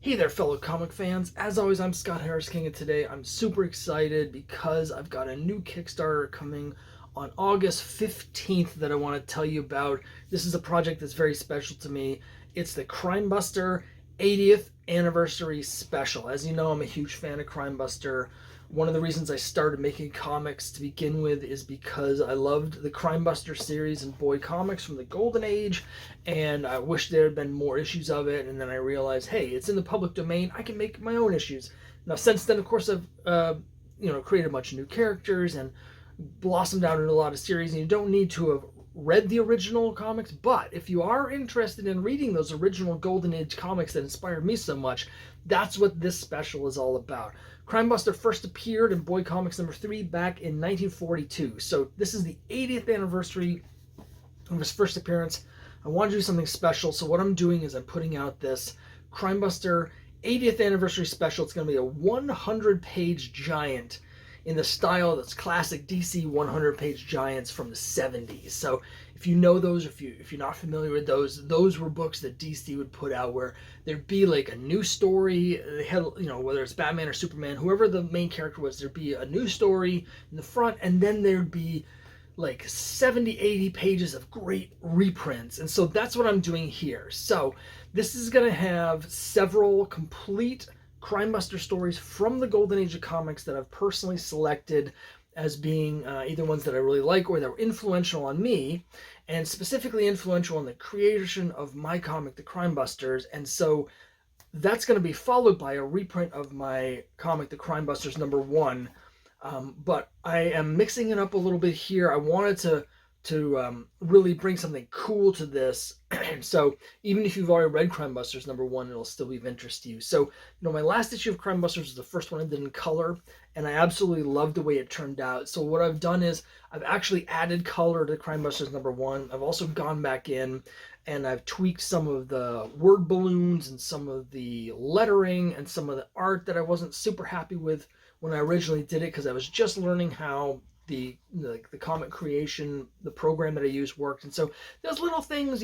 Hey there, fellow comic fans. As always, I'm Scott Harris King, and today I'm super excited because I've got a new Kickstarter coming on August 15th that I want to tell you about. This is a project that's very special to me. It's the Crimebuster 80th Anniversary Special. As you know, I'm a huge fan of Crimebuster. One of the reasons I started making comics to begin with is because I loved the Crimebuster series and boy comics from the Golden Age, and I wish there had been more issues of it. And then I realized, hey, it's in the public domain. I can make my own issues. Now, since then, of course, I've created a bunch of new characters and blossomed out into a lot of series. And you don't need to have read the original comics, but if you are interested in reading those original Golden Age comics that inspired me so much, that's what this special is all about. Crimebuster first appeared in Boy Comics number 3 back in 1942. So this is the 80th anniversary of his first appearance. I want to do something special, so what I'm doing is I'm putting out this Crimebuster 80th anniversary special. It's going to be a 100-page giant in the style that's classic DC 100-page giants from the 70s. So if you know those, if you're not familiar with those were books that DC would put out where there'd be like a new story. They had, whether it's Batman or Superman, whoever the main character was, there'd be a new story in the front, and then there'd be like 70, 80 pages of great reprints. And so that's what I'm doing here. So this is going to have several complete Crimebuster stories from the Golden Age of comics that I've personally selected as being either ones that I really like or that were influential on me, and specifically influential in the creation of my comic, The Crimebusters. And so that's going to be followed by a reprint of my comic, The Crimebusters #1. But I am mixing it up a little bit here. I wanted to really bring something cool to this. So even if you've already read Crimebusters #1, it'll still be of interest to you. So, my last issue of Crimebusters was the first one I did in color, and I absolutely loved the way it turned out. So what I've done is I've actually added color to Crimebusters #1. I've also gone back in and I've tweaked some of the word balloons and some of the lettering and some of the art that I wasn't super happy with when I originally did it, because I was just learning how the comic creation, the program that I used worked. And so there's little things,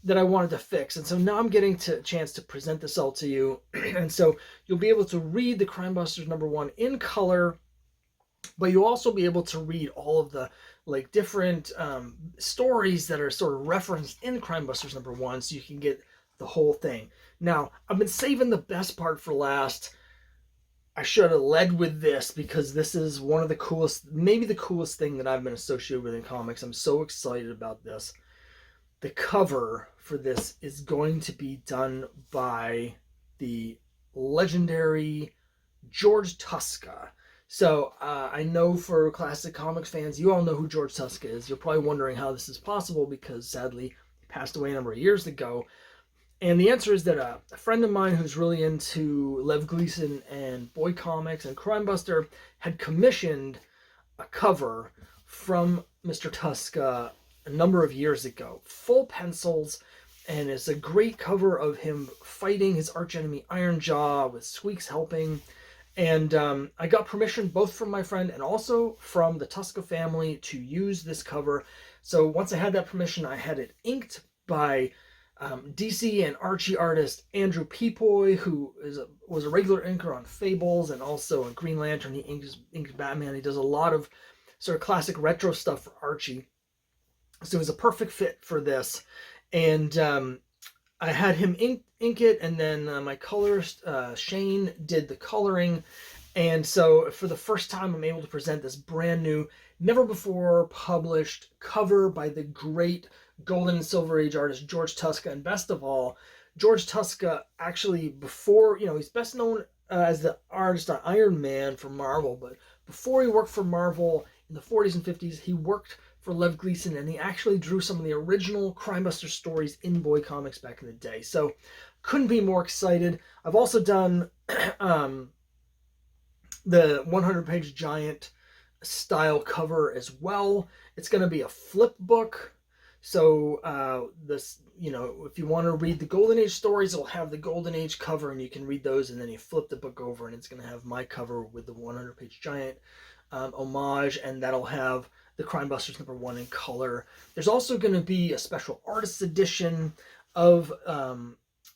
that I wanted to fix. And so now I'm getting a chance to present this all to you. And so you'll be able to read the Crimebusters #1 in color, but you'll also be able to read all of the different stories that are sort of referenced in Crimebusters #1, so you can get the whole thing. Now, I've been saving the best part for last. I should have led with this because this is one of the coolest, maybe the coolest thing that I've been associated with in comics. I'm so excited about this. The cover for this is going to be done by the legendary George Tuska. So I know for classic comics fans, you all know who George Tuska is. You're probably wondering how this is possible because sadly he passed away a number of years ago. And the answer is that a friend of mine who's really into Lev Gleason and boy comics and Crimebuster had commissioned a cover from Mr. Tuska a number of years ago. Full pencils, and it's a great cover of him fighting his archenemy Ironjaw with Squeaks helping. And I got permission both from my friend and also from the Tuska family to use this cover. So once I had that permission, I had it inked by DC and Archie artist Andrew Peepoy, who was a regular inker on Fables and also on Green Lantern. He inked Batman. He does a lot of sort of classic retro stuff for Archie. So it was a perfect fit for this. And I had him ink it, and then my colorist, Shane, did the coloring. And so for the first time, I'm able to present this brand new, never before published cover by the great Golden and Silver Age artist George Tuska. And best of all, George Tuska actually, before, he's best known as the artist on Iron Man for Marvel, but before he worked for Marvel in the 40s and 50s, he worked for Lev Gleason, and he actually drew some of the original Crimebuster stories in boy comics back in the day. So couldn't be more excited. I've also done the 100-page giant style cover as well. It's going to be a flip book. So this, if you want to read the Golden Age stories, it'll have the Golden Age cover, and you can read those, and then you flip the book over, and it's going to have my cover with the 100-page giant homage, and that'll have the Crimebusters #1 in color. There's also going to be a special artist's edition of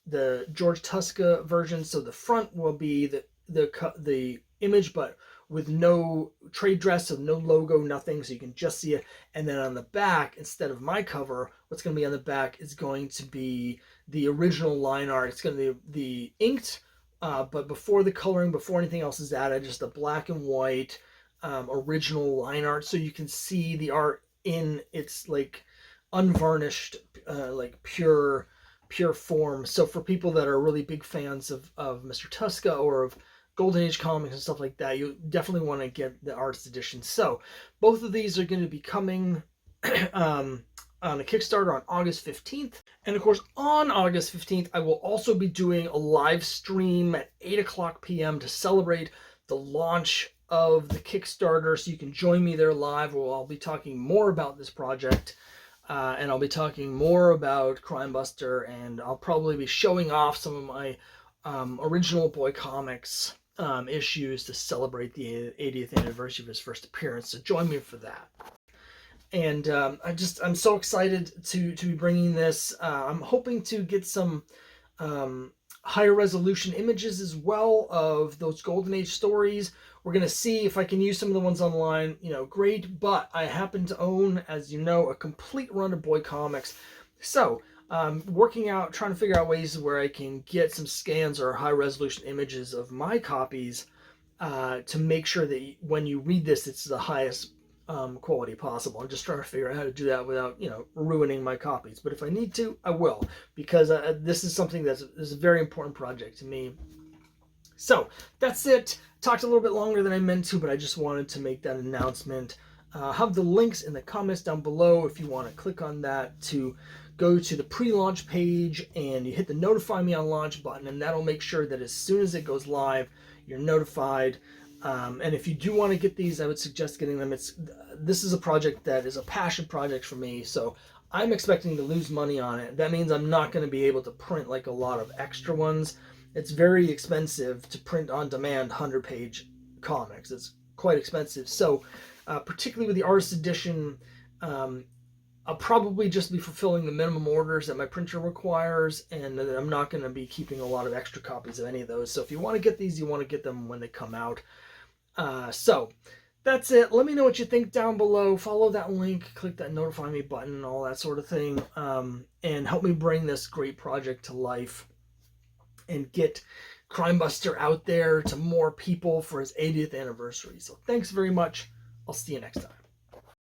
the George Tuska version. So the front will be the image, but with no trade dress, so no logo, nothing, so you can just see it. And then on the back, instead of my cover, what's going to be on the back is going to be the original line art. It's going to be the inked, but before the coloring, before anything else is added, just a black and white original line art, so you can see the art in its like unvarnished, like pure form. So for people that are really big fans of Mr. Tuska or of Golden Age comics and stuff like that, you definitely want to get the artist edition. So both of these are going to be coming on a Kickstarter on August 15th. And of course, on August 15th, I will also be doing a live stream at 8 o'clock p.m. to celebrate the launch of the Kickstarter. So you can join me there live, where I'll be talking more about this project. And I'll be talking more about Crimebuster, and I'll probably be showing off some of my original Boy Comics issues to celebrate the 80th anniversary of his first appearance. So join me for that. And I'm so excited to be bringing this. I'm hoping to get some higher resolution images as well of those Golden Age stories. We're going to see if I can use some of the ones online, great. But I happen to own, as you know, a complete run of Boy Comics. So trying to figure out ways where I can get some scans or high resolution images of my copies to make sure that when you read this, it's the highest quality possible. I'm just trying to figure out how to do that without, ruining my copies. But if I need to, I will, because this is something is a very important project to me. So that's it. Talked a little bit longer than I meant to, but I just wanted to make that announcement. Have the links in the comments down below if you want to click on that to go to the pre-launch page, and you hit the notify me on launch button, and that'll make sure that as soon as it goes live, you're notified. And if you do want to get these, I would suggest getting them. This is a project that is a passion project for me, so I'm expecting to lose money on it. That means I'm not going to be able to print like a lot of extra ones. It's very expensive to print on demand 100-page comics. It's quite expensive. So particularly with the artist edition, I'll probably just be fulfilling the minimum orders that my printer requires, and I'm not going to be keeping a lot of extra copies of any of those. So if you want to get these, you want to get them when they come out. So that's it. Let me know what you think down below. Follow that link, click that notify me button, and all that sort of thing, and help me bring this great project to life and get Crimebuster out there to more people for his 80th anniversary. So thanks very much. I'll see you next time.